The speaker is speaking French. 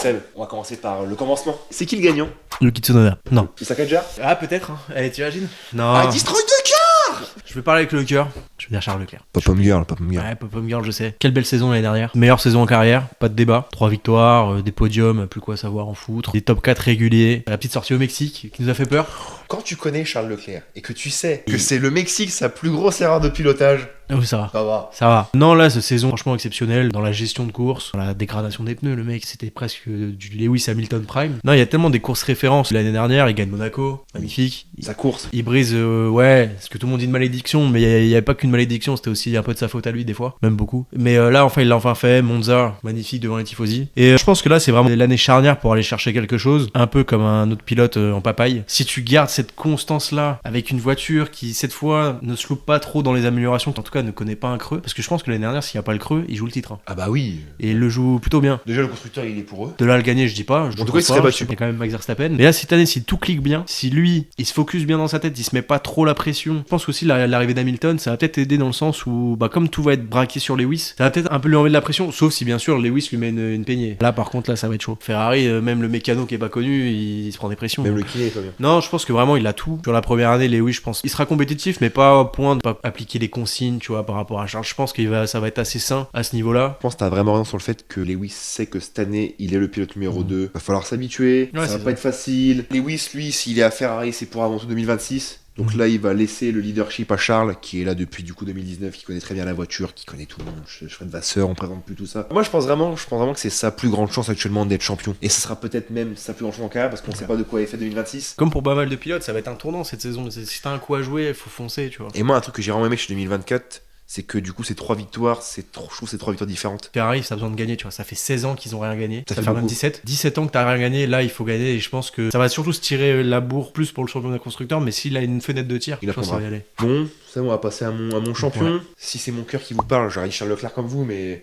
Seb, on va commencer par le commencement. C'est qui le gagnant? Yuki Tsunoda. Non. Isaka Hadjar? Ah, peut-être. Hein. Allez, tu imagines? Non. Ah, destroy de cœur! Je vais parler avec le cœur. Je veux dire Charles Leclerc. Pop-Up Girl. Ouais, Pop-Up Girl, je sais. Quelle belle saison l'année dernière. Meilleure saison en carrière, pas de débat. 3 victoires, des podiums, plus quoi savoir en foutre. Des top 4 réguliers. La petite sortie au Mexique qui nous a fait peur. Quand tu connais Charles Leclerc et que tu sais que c'est le Mexique sa plus grosse erreur de pilotage, Ah oui, ça va. ça va. Ça va. Non, là, cette saison, franchement exceptionnelle dans la gestion de course, dans la dégradation des pneus. Le mec, c'était presque du Lewis Hamilton Prime. Non, il y a tellement des courses références. L'année dernière, il gagne Monaco. Magnifique. Sa course. Il brise, ouais, ce que tout le monde dit de malédiction, mais il n'y avait pas qu'une malédiction, c'était aussi un peu de sa faute à lui des fois, même beaucoup. Mais là, enfin, il l'a enfin fait, Monza, magnifique devant les tifosi. Et je pense que là, c'est vraiment l'année charnière pour aller chercher quelque chose, un peu comme un autre pilote en papaye. Si tu gardes cette constance-là, avec une voiture qui, cette fois, ne se loupe pas trop dans les améliorations, en tout cas, ne connaît pas un creux, parce que je pense que l'année dernière, s'il n'y a pas le creux, il joue le titre. Hein. Ah bah oui. Et il le joue plutôt bien. Déjà, le constructeur, il est pour eux. De là à le gagner, je dis pas. En tout cas, il serait battu. Il y a quand même Max Verstappen. Mais là, cette année, si tout clique bien, si lui, il se focus bien dans sa tête, il se met pas trop la pression. Je pense aussi l'arrivée d'Hamilton, ça va peut-être aider dans le sens où, bah, comme tout va être braqué sur Lewis, ça va peut-être un peu lui enlever de la pression, sauf si bien sûr Lewis lui met une peignée. Là, par contre, là, ça va être chaud. Ferrari, même le mécano qui est pas connu, il se prend des pressions. Même le kiné est pas bien. Non, je pense que vraiment il a tout. Sur la première année, Lewis, je pense, il sera compétitif, mais pas au point de pas appliquer les consignes, tu vois, par rapport à Charles. Je pense que ça va être assez sain à ce niveau-là. Je pense que t'as vraiment raison sur le fait que Lewis sait que cette année, il est le pilote numéro 2. Va falloir s'habituer, Ouais, ça va pas être facile. Lewis, lui, s'il est à Ferrari, c'est pour avant tout 2026. Donc là, il va laisser le leadership à Charles, qui est là depuis du coup 2019, qui connaît très bien la voiture, qui connaît tout le monde. Fred Vasseur, on présente plus tout ça. Moi, je pense vraiment que c'est sa plus grande chance actuellement d'être champion. Et ce sera peut-être même sa plus grande chance en carrière, parce qu'on sait pas de quoi est fait 2026. Comme pour pas mal de pilotes, ça va être un tournant cette saison. Si t'as un coup à jouer, il faut foncer, tu vois. Et moi, un truc que j'ai vraiment aimé chez 2024, c'est que du coup, ces 3 victoires, je trouve ces 3 victoires différentes. Ferrari, ça a besoin de gagner, tu vois. Ça fait 16 ans qu'ils ont rien gagné. Ça Ça fait fait même beaucoup. 17 ans que t'as rien gagné. Là, il faut gagner. Et je pense que ça va surtout se tirer la bourre plus pour le championnat constructeur. Mais s'il a une fenêtre de tir, Il je pense que ça va y apprendra. aller. Bon, ça, on va passer à mon champion. Ouais. Si c'est mon cœur qui vous parle, j'aurais dit Charles Leclerc comme vous, mais